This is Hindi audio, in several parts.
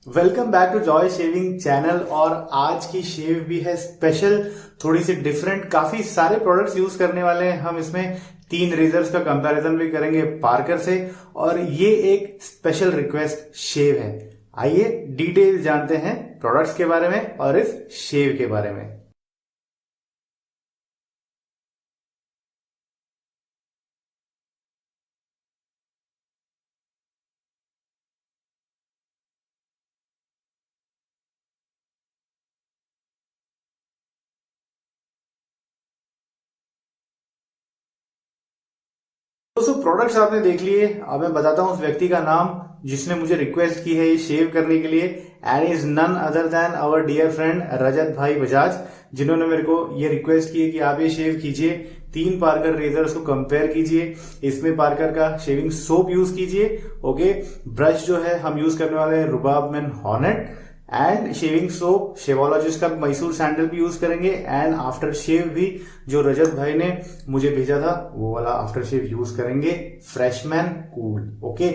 Welcome back to Joy shaving channel. और आज की शेव भी है स्पेशल, थोड़ी सी डिफरेंट। काफी सारे प्रोडक्ट्स यूज करने वाले हैं हम इसमें। 3 रेजर्स का कंपैरिजन भी करेंगे पार्कर से, और ये एक स्पेशल रिक्वेस्ट शेव है। आइए डिटेल जानते हैं प्रोडक्ट्स के बारे में और इस शेव के बारे में। दोस्तों प्रोडक्ट्स आपने देख लिए। अब मैं बताता हूं उस व्यक्ति का नाम जिसने मुझे रिक्वेस्ट की है ये शेव करने के लिए, and is none other than our dear friend Rajat भाई बजाज, जिन्होंने मेरे को ये रिक्वेस्ट की है कि आप ये शेव कीजिए। 3 पार्कर रेजर्स को कंपेयर कीजिए, इसमें पार्कर का शेविंग सोप यूज कीजिए। ओके, ब्रश जो है हम यूज करने वाले हैं Rubab man Hornet, and shaving soap Shavologist का मैसूर सैंडल भी यूज करेंगे, एंड आफ्टर शेव भी जो रजत भाई ने मुझे भेजा था वो वाला आफ्टर शेव यूज करेंगे, फ्रेशमैन कूल। ओके,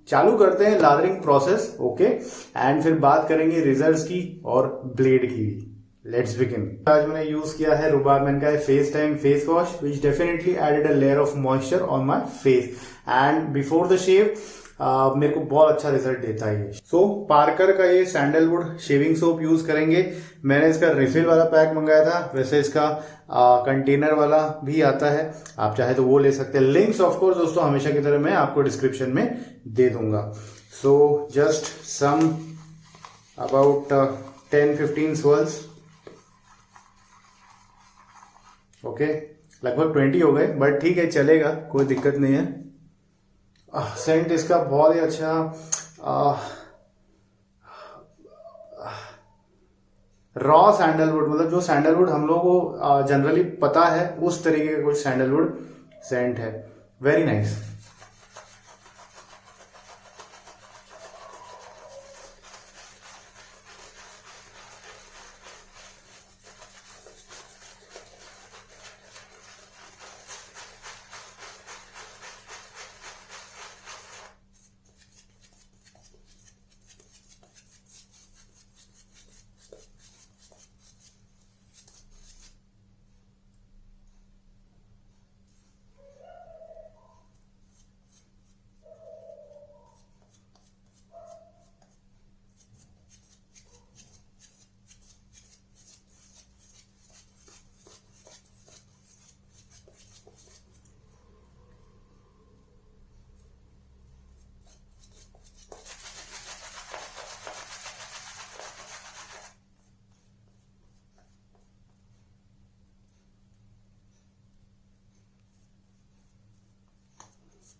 चालू करते हैं लादरिंग प्रोसेस। ओके, एंड फिर बात करेंगे रिजल्ट्स की और ब्लेड की भी। Let's begin. आज मैंने यूज किया है रुबाब मैन का face time face wash, which definitely added a layer of moisture on my face, and before the shave मेरे को बहुत अच्छा रिजल्ट देता है ये। सो पार्कर का ये सैंडलवुड शेविंग सोप यूज करेंगे। मैंने इसका रिफिल वाला पैक मंगाया था, वैसे इसका कंटेनर वाला भी आता है, आप चाहे तो वो ले सकते हैं। लिंक्स ऑफ कोर्स दोस्तों हमेशा की तरह मैं आपको डिस्क्रिप्शन में दे दूंगा। So just some about 10-15 swirls। Okay, लगभग 20 हो गए, बट ठीक है चलेगा, कोई दिक्कत नहीं है। सेंट इसका बहुत ही अच्छा रॉ सैंडलवुड, मतलब जो सैंडलवुड हम लोगों को जनरली पता है उस तरीके का कुछ सैंडलवुड सेंट है। Very nice.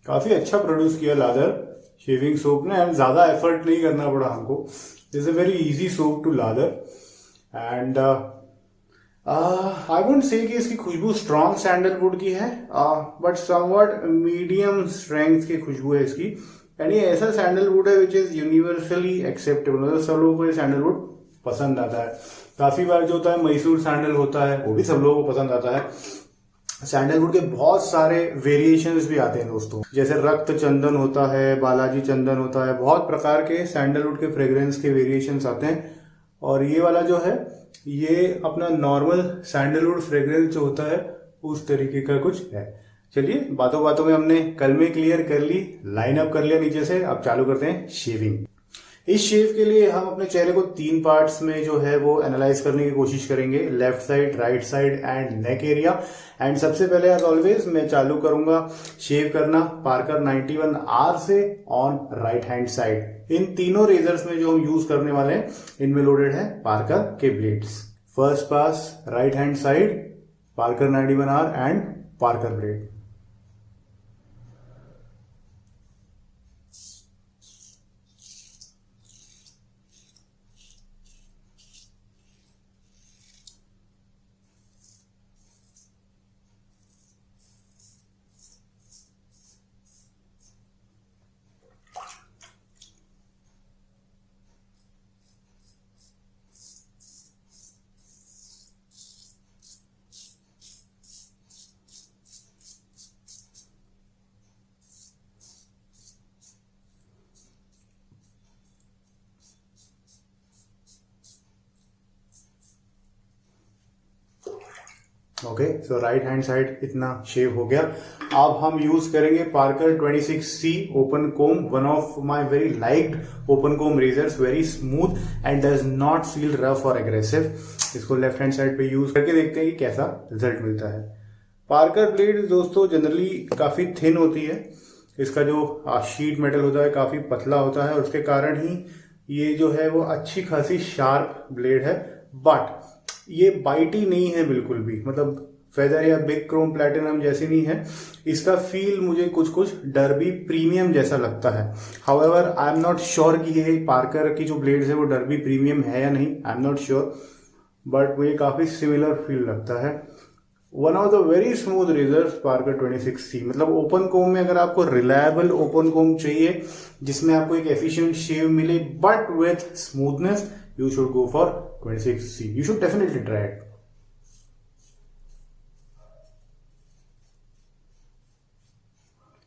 काफी अच्छा प्रोड्यूस किया लादर शेविंग सोप ने, एंड ज्यादा एफर्ट नहीं करना पड़ा हमको। Is a very easy soap to lather, and I wouldn't say कि इसकी खुशबू स्ट्रॉन्ग सैंडलवुड की है, बट समवट मीडियम स्ट्रेंथ की खुशबू है इसकी। एंड ये ऐसा सैंडलवुड है विच इज यूनिवर्सली एक्सेप्टेबल, मतलब सब लोगों को ये सैंडलवुड पसंद आता है। काफी बार जो होता है मैसूर सैंडल होता है, वो भी सब लोगों को पसंद आता है। सैंडलवुड के बहुत सारे वेरिएशंस भी आते हैं दोस्तों, जैसे रक्त चंदन होता है, बालाजी चंदन होता है, बहुत प्रकार के सैंडलवुड के फ्रेग्रेंस के वेरिएशंस आते हैं। और ये वाला जो है ये अपना नॉर्मल सैंडलवुड फ्रेग्रेंस जो होता है उस तरीके का कुछ है। चलिए बातों बातों में हमने कलमे क्लियर कर ली, लाइन अप कर लिया नीचे से, अब चालू करते हैं शेविंग। इस शेव के लिए हम अपने चेहरे को 3 पार्ट्स में जो है वो एनालाइज करने की कोशिश करेंगे, left side, right side and neck area. And सबसे पहले एज ऑलवेज मैं चालू करूंगा शेव करना पार्कर 91R से ऑन राइट हैंड साइड। इन तीनों रेजर्स में जो हम यूज करने वाले हैं इनमें लोडेड है पार्कर के blades. First pass right hand side, Parker 91R and Parker blade. Okay, so right hand side इतना शेव हो गया। अब हम यूज करेंगे Parker 26C open comb, one of my very liked open comb razors, very smooth and does not feel rough और एग्रेसिव। इसको लेफ्ट हैंड साइड पे यूज करके देखते हैं कि कैसा रिजल्ट मिलता है। पार्कर ब्लेड दोस्तों जनरली काफी थिन होती है, इसका जो शीट मेटल होता है काफी पतला होता है और उसके कारण ही ये जो है वो अच्छी खासी शार्प ब्लेड है। बट ये बाइटी नहीं है बिल्कुल भी, मतलब फेदर या बिग क्रोम प्लैटिनम जैसी नहीं है। इसका फील मुझे कुछ कुछ डर्बी प्रीमियम जैसा लगता है। However I am not sure कि ये पार्कर की जो ब्लेड्स है वो डर्बी प्रीमियम है या नहीं, I am not sure, but मुझे काफी सिमिलर फील लगता है। One of the very smooth razors Parker 26C, मतलब ओपन कोम में अगर आपको रिलायबल ओपन कोम चाहिए जिसमें आपको एक एफिशिएंट शेव मिले but with smoothness, you should go for 26C. You should definitely try it.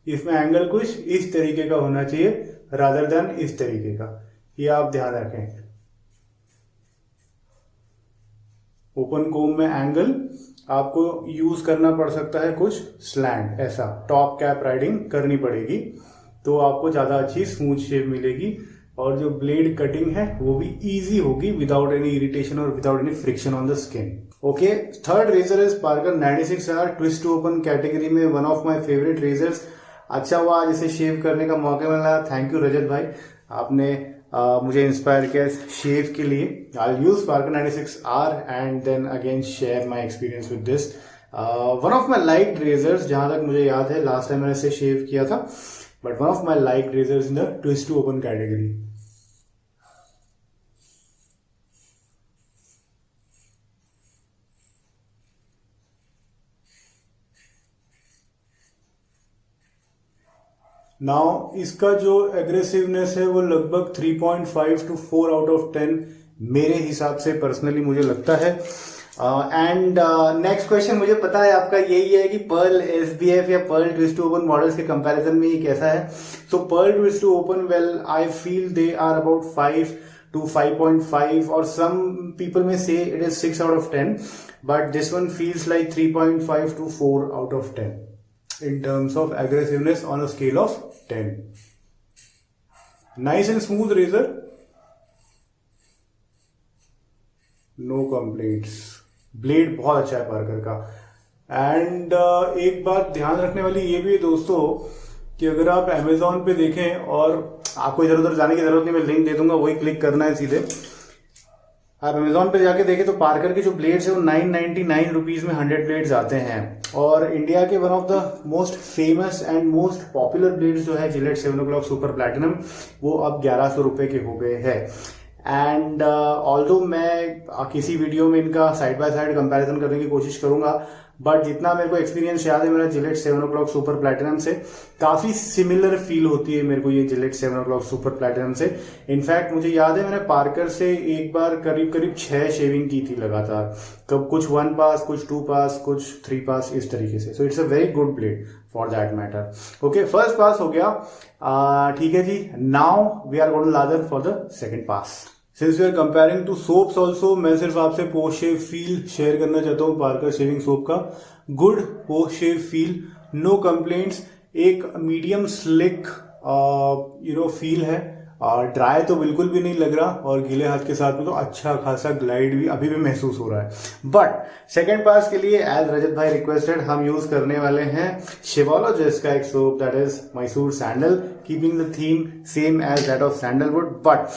इसमें एंगल कुछ इस तरीके का होना चाहिए रादर देन इस तरीके का, ये आप ध्यान रखें। ओपन कोम में एंगल आपको यूज करना पड़ सकता है कुछ स्लैंट, ऐसा टॉप कैप राइडिंग करनी पड़ेगी तो आपको ज्यादा अच्छी स्मूथ शेप मिलेगी और जो ब्लेड कटिंग है वो भी इजी होगी विदाउट एनी इरिटेशन और without any friction on the skin. Okay, third razor is Parker 96R twist to open category में one of my favourite razors. अच्छा हुआ आज इसे शेव करने का मौका मिला, थैंक यू रजत भाई, आपने मुझे इंस्पायर किया शेव के लिए। I use Parker 96R and then again share my experience with this, one of my liked razors. जहां तक मुझे याद है लास्ट टाइम मैंने इसे शेव किया था, but one of my liked razors in the twist to open category. Now इसका जो एग्रेसिवनेस है वो लगभग 3.5 to 4 आउट ऑफ 10 मेरे हिसाब से पर्सनली मुझे लगता है। एंड नेक्स्ट क्वेश्चन मुझे पता है आपका यही है कि पर्ल SBF या Pearl twist to open models के कंपैरिजन में ये कैसा है। So Pearl twist to open, well I feel they are about 5 to 5.5 or some people may say it is 6 out of 10, but this one feels like 3.5 to 4 out of 10 in terms of aggressiveness on a scale of 10. Nice and smooth razor, no complaints. Blade बहुत अच्छा है पार्कर का। एंड एक बात ध्यान रखने वाली ये भी है दोस्तों कि अगर आप Amazon पे देखें, और आपको इधर उधर जाने की जरूरत नहीं, मैं लिंक दे दूंगा, वही क्लिक करना है सीधे। आप Amazon पे जाके देखें तो पार्कर के जो ब्लेड्स है वो 999 रुपीज में 100 ब्लेड्स आते हैं, और इंडिया के one of the most famous and most popular blades जो है जिलेट 7 o'clock सुपर प्लैटिनम, वो अब 1100 रुपए के हो गए हैं। एंड ऑल्दो मैं किसी वीडियो में इनका साइड बाय साइड कंपैरिजन करने की कोशिश करूंगा, बट जितना मेरे को एक्सपीरियंस याद है मेरा जिलेट 7 o'clock सुपर प्लैटिनम से, काफी सिमिलर फील होती है मेरे को ये जिलेट 7 o'clock सुपर प्लैटिनम से। इनफैक्ट मुझे याद है मैंने पार्कर से एक बार करीब करीब 6 शेविंग की थी लगातार, कब कुछ 1 पास, कुछ 2 पास, कुछ 3 पास, इस तरीके से। So it's a very good blade for that matter. Okay, first pass हो गया, ठीक है जी। Now we are going to lather for the second pass. Since we are comparing two soaps also, मैं सिर्फ आपसे पोस्ट शेव फील शेयर करना चाहता हूँ पार्कर शेविंग सोप का। Good post shave feel, no complaints, एक मीडियम स्लिक फील है, ड्राई तो बिल्कुल भी नहीं लग रहा, और गीले हाथ के साथ में तो अच्छा खासा ग्लाइड भी अभी भी महसूस हो रहा है। बट सेकेंड पास के लिए एज रजत भाई रिक्वेस्टेड हम यूज करने वाले हैं शिवोलॉजिस्ट का एक सोप, that is Mysore sandal, keeping the theme same as that of sandalwood. But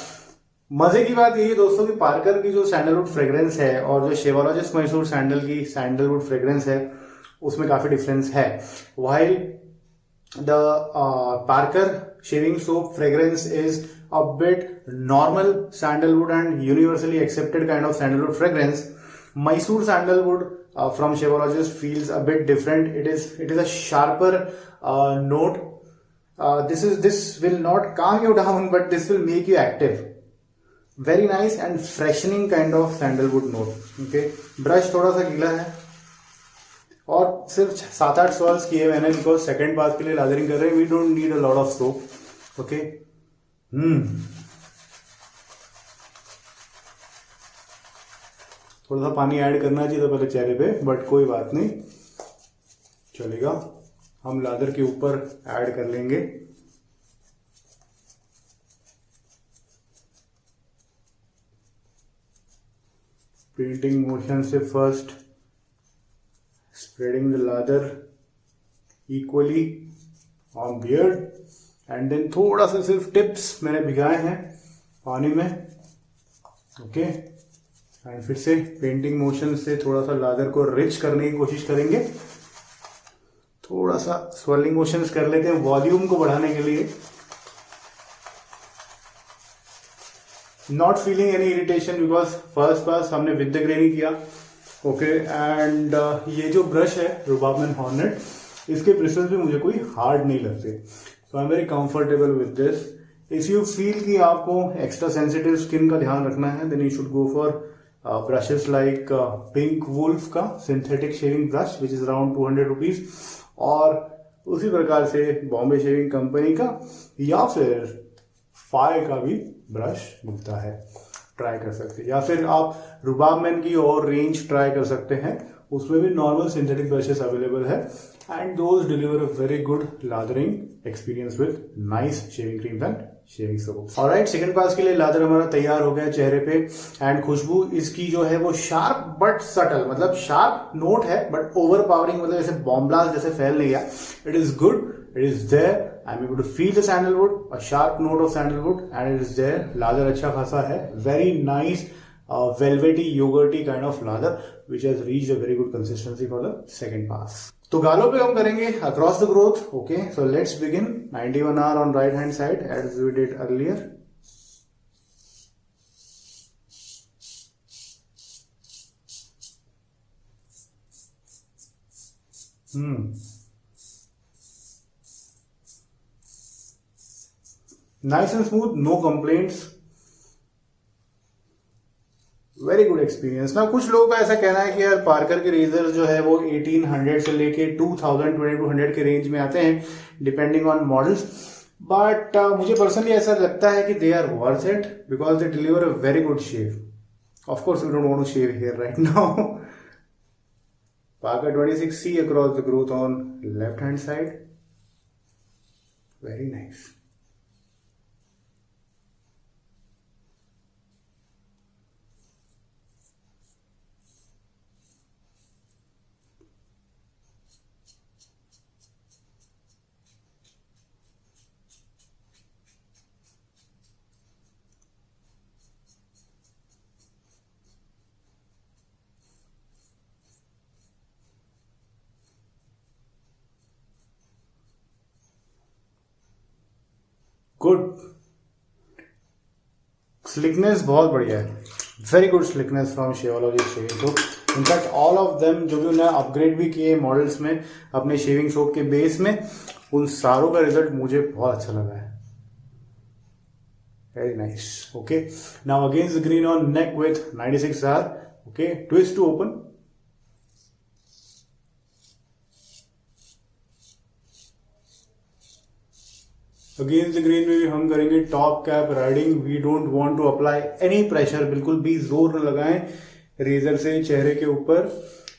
मजे की बात यही दोस्तों कि पार्कर की जो सैंडलवुड फ्रेग्रेंस है और जो शिवोलॉजिस्ट मैसूर सैंडल की सैंडलवुड फ्रेग्रेंस है उसमें काफी डिफरेंस है। While the Parker shaving soap fragrance is a bit normal sandalwood and universally accepted kind of sandalwood fragrance, Mysore sandalwood from Shavologist feels a bit different. It is a sharper note. This will not calm you down, but this will make you active. Very nice and freshening kind of sandalwood note. Okay, brush थोड़ा सा गीला है और सिर्फ 7-8 swirls किए मैंने, बिकॉज सेकेंड पास के लिए लादरिंग कर रहे हैं, we don't need a lot of soap. Okay, थोड़ा सा पानी ऐड करना चाहिए था पहले चेहरे पे, बट कोई बात नहीं, चलेगा। हम लादर के ऊपर ऐड कर लेंगे। पेंटिंग मोशन से first spreading the lather equally on beard and then थोड़ा सा सिर्फ टिप्स मैंने भिगाए हैं पानी में, ओके। एंड फिर से पेंटिंग मोशन से थोड़ा सा लादर को रिच करने की कोशिश करेंगे। थोड़ा सा स्वेलिंग मोशंस कर लेते हैं वॉल्यूम को बढ़ाने के लिए। Not feeling any irritation because first pass हमने विद द ग्रेन ही किया, ओके। एंड ये जो ब्रश है रुबाबमैन हॉर्नेट, इसके ब्रिसल्स भी मुझे कोई हार्ड नहीं लगते, so I am very comfortable with this. If you feel कि आपको एक्स्ट्रा सेंसिटिव स्किन का ध्यान रखना है then you should go for brushes like pink wolf का synthetic shaving brush which is around 200 rupees, और उसी प्रकार से बॉम्बे शेविंग कंपनी का या फिर फायर का भी ब्रश मिलता है, ट्राई कर सकते हैं। या फिर आप रुबाबमैन की और रेंज ट्राई कर सकते हैं, उसमें भी नॉर्मल सिंथेटिक ब्रशेस अवेलेबल है and those deliver a very good lathering experience with nice shaving creams and shaving soaps. Alright, second pass के लिए लादर हमारा तैयार हो गया चेहरे पे एंड खुशबू इसकी जो है वो शार्प बट सटल, मतलब शार्प नोट है बट ओवर पावरिंग, मतलब जैसे बॉम्ब ब्लास्ट जैसे फैल नहीं गया। It is good, it is there, I am able to feel the sandalwood, a sharp note of sandalwood and it is there. Lather अच्छा खासा है, very nice velvety yogurty kind of lather which has reached a very good consistency for the second pass. तो गालों पे हम करेंगे across the growth, okay, so let's begin 91R on right hand side as we did earlier. Nice and smooth, no complaints, very good experience ना। कुछ लोगों का ऐसा कहना है कि यार पार्कर के रेजर जो है वो 1800 से लेके 2000 2200 के रेंज में आते हैं डिपेंडिंग ऑन मॉडल्स, बट मुझे पर्सनली ऐसा लगता है कि they are worth it because they deliver a very good shave. Of course we don't want to shave here right now. Parker 26C across the growth on left hand side, very nice. Good slickness, बहुत बढ़िया है, very good slickness from Shavology shaving soap. In fact all of them जो भी उन्हें अपग्रेड भी किए मॉडल्स में अपने शेविंग सोप के बेस में, उन सारों का रिजल्ट मुझे बहुत अच्छा लगा है, very nice. Okay, now against the grain on neck with 96R, okay, twist to open. Against the grain में भी हम करेंगे top cap riding. We don't want to apply any pressure, बिल्कुल भी जोर न लगाएं रेजर से चेहरे के ऊपर।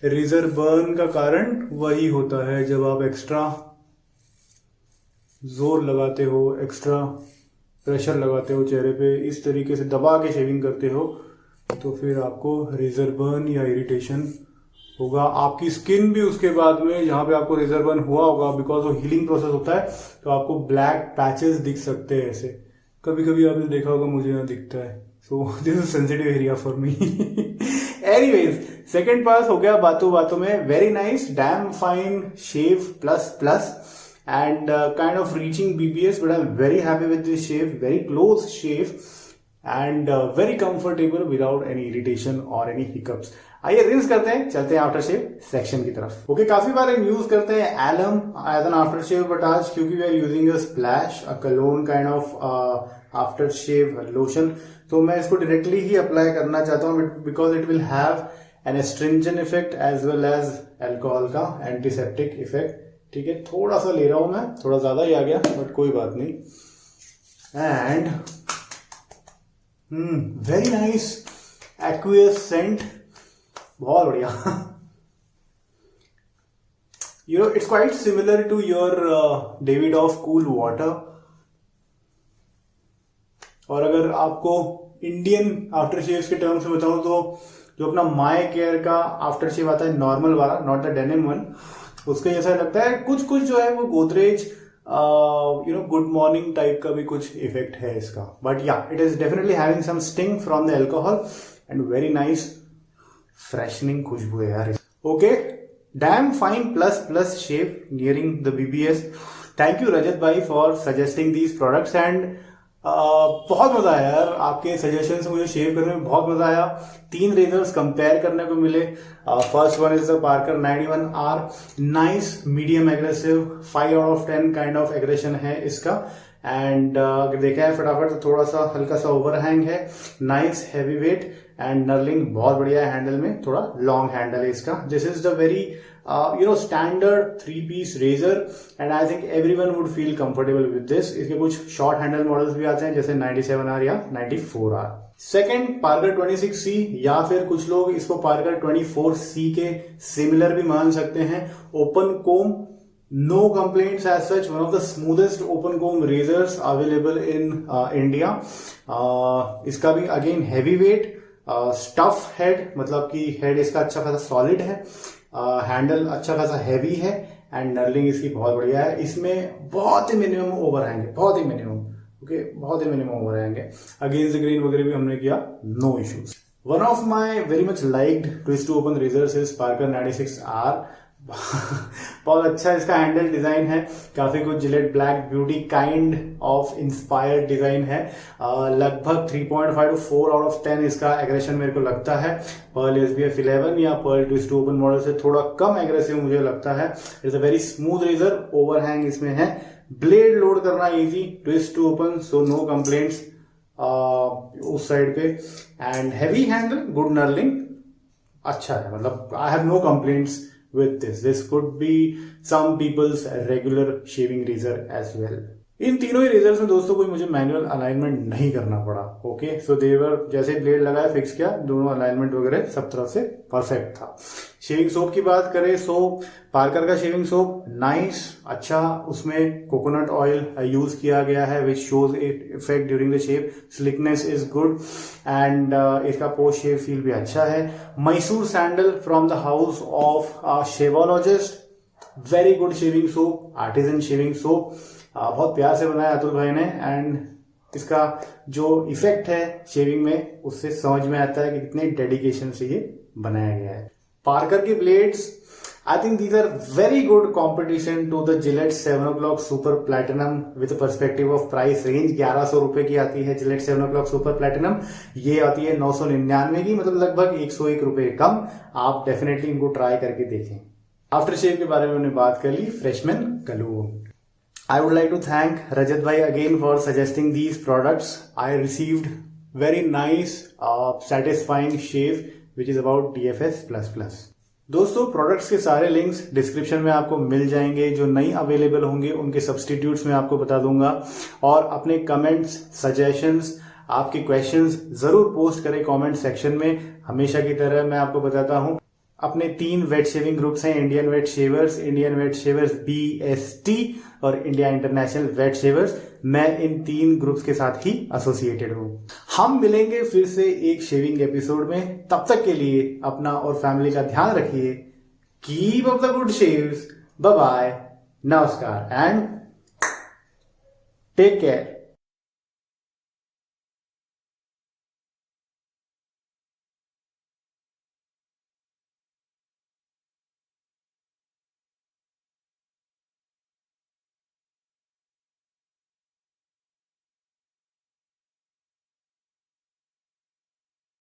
रेजर बर्न का कारण वही होता है जब आप एक्स्ट्रा जोर लगाते हो, एक्स्ट्रा प्रेशर लगाते हो चेहरे पे, इस तरीके से दबा के शेविंग करते हो, तो फिर आपको रेजर बर्न या इरिटेशन होगा। आपकी स्किन भी उसके बाद में जहां पे आपको रेजर बर्न हुआ होगा, बिकॉज वो हीलिंग प्रोसेस होता है, तो आपको ब्लैक पैचेस दिख सकते हैं ऐसे। कभी कभी आपने देखा होगा, मुझे यहाँ दिखता है, so this is sensitive area for me. Anyways, second pass हो गया बातों बातों में, very nice, damn fine shave plus plus and kind of reaching BBS, but I'm very happy with this shave, very close shave and very comfortable without any irritation or any hiccups. आइए रिंस करते हैं, चलते हैं आफ्टर शेव सेक्शन की तरफ। ओके, काफी बार हम यूज करते हैं alum as an aftershave, but आज क्योंकि we are using a splash, a cologne kind of aftershave lotion, तो मैं इसको डायरेक्टली ही अप्लाई करना चाहता हूँ because it will have an astringent effect as well as alcohol का एंटीसेप्टिक इफेक्ट। ठीक है, थोड़ा सा ले रहा हूं मैं, थोड़ा ज्यादा ही आ गया बट कोई बात नहीं। And very nice aqueous scent, बहुत बढ़िया। It's quite similar to your Davidoff Cool Water. और अगर आपको इंडियन आफ्टर शेव्स के टर्म्स में बताऊं तो जो अपना माय केयर का आफ्टर शेव आता है नॉर्मल वाला, नॉट द डेनिम वन, उसके जैसा लगता है। कुछ कुछ जो है वो गोदरेज गुड मॉर्निंग टाइप का भी कुछ इफेक्ट है इसका, but yeah it is definitely having some sting from the alcohol and very nice freshening खुशबू है यार। Okay, damn fine plus shave nearing the BBS। Thank you Rajat भाई for suggesting these products and बहुत मजा आया यार, आपके सजेशन से मुझे शेव करने में बहुत मजा आया। 3 रेजर्स कंपेयर करने को मिले। First one is the Parker 91R, nice medium aggressive, 5 out of 10 kind of aggression है इसका। एंड अगर देखा है फटाफट तो थोड़ा सा हल्का सा ओवरहैंग है, nice heavy weight and knurling बहुत बढ़िया है। हैंडल में थोड़ा लॉन्ग हैंडल है इसका। This is the very standard 3-piece razor and I think everyone would feel comfortable with this. इसके कुछ शॉर्ट हैंडल मॉडल्स भी आते हैं जैसे 97R या 94R। सेकेंड पार्कर 26C, या फिर कुछ लोग इसको पार्कर 24C के सिमिलर भी मान सकते हैं। Open comb, no complaints as such, one of the smoothest open comb razors available in India. इसका भी again heavy weight, stuff head, मतलब कि हेड इसका अच्छा खासा सॉलिड है, हैंडल अच्छा खासा हैवी है एंड नर्लिंग इसकी बहुत बढ़िया है। इसमें बहुत ही मिनिमम ओवरहैंग है, बहुत ही मिनिमम, ओके, बहुत ही मिनिमम ओवरहैंग है। अगेंस्ट द ग्रेन वगैरह भी हमने किया, no issues. One of my very much liked twist to open razors is Parker 96R। बहुत अच्छा इसका हैंडल डिजाइन है, काफी कुछ Gillette black beauty kind of inspired design है। लगभग 3.5 to 4 out of 10 इसका एग्रेशन मेरे को लगता है। पर्ल SBF 11 या Pearl twist to open model से थोड़ा कम एग्रेसिव मुझे लगता है। It's a very smooth razor, overhang इसमें है, ब्लेड लोड करना easy, twist to open, so no complaints उस साइड पे। And heavy handle, good knurling, अच्छा है, मतलब I have no complaints with this. This could be some people's regular shaving razor as well. इन तीनों ही रेजर्स में दोस्तों कोई मुझे मैनुअल अलाइनमेंट नहीं करना पड़ा। ओके, सो देवर जैसे ब्लेड लगाया फिक्स किया, दोनों अलाइनमेंट वगैरह सब तरफ से परफेक्ट था। शेविंग सोप की बात करें सो पार्कर का शेविंग सोप नाइस, अच्छा, उसमें कोकोनट ऑयल यूज किया गया है which shows it effect during the shave. Slickness is good and इसका पोस्ट शेव फील भी अच्छा है। Mysore sandal from the house of Shavologist, very good shaving soap, artisan shaving soap, बहुत प्यार से बनाया अतुल भाई ने एंड इसका जो इफेक्ट है शेविंग में उससे समझ में आता है कि कितने डेडिकेशन से ये बनाया गया है। पार्कर के blades, I think these are very good competition to the Gillette 7 o'clock super platinum with perspective of price range. 1100 रुपए की आती है जिलेट 7 o'clock सुपर प्लैटिनम, ये आती है 999 की, मतलब लगभग 101 रुपए कम। आप डेफिनेटली इनको ट्राई करके देखें। आफ्टर शेव के बारे में हमने बात कर ली, freshman कलून। I would like to thank Rajat bhai again for suggesting these products. I received very nice, satisfying shave which is about DFS++. दोस्तों प्रोडक्ट्स के सारे लिंक्स डिस्क्रिप्शन में आपको मिल जाएंगे। जो नई अवेलेबल होंगे उनके सब्सटीट्यूट्स मैं आपको बता दूंगा। और अपने कमेंट्स, सजेशंस, आपके क्वेश्चंस जरूर पोस्ट करें कमेंट सेक्शन में। हमेशा की तरह मैं आपको बताता हूं, अपने 3 वेट शेविंग ग्रुप्स हैं, इंडियन वेट शेवर्स BST और इंडिया इंटरनेशनल वेट शेवर्स। मैं इन 3 ग्रुप्स के साथ ही एसोसिएटेड हूं। हम मिलेंगे फिर से एक शेविंग एपिसोड में, तब तक के लिए अपना और फैमिली का ध्यान रखिए। Keep up the good shaves, bye bye, नमस्कार एंड टेक केयर।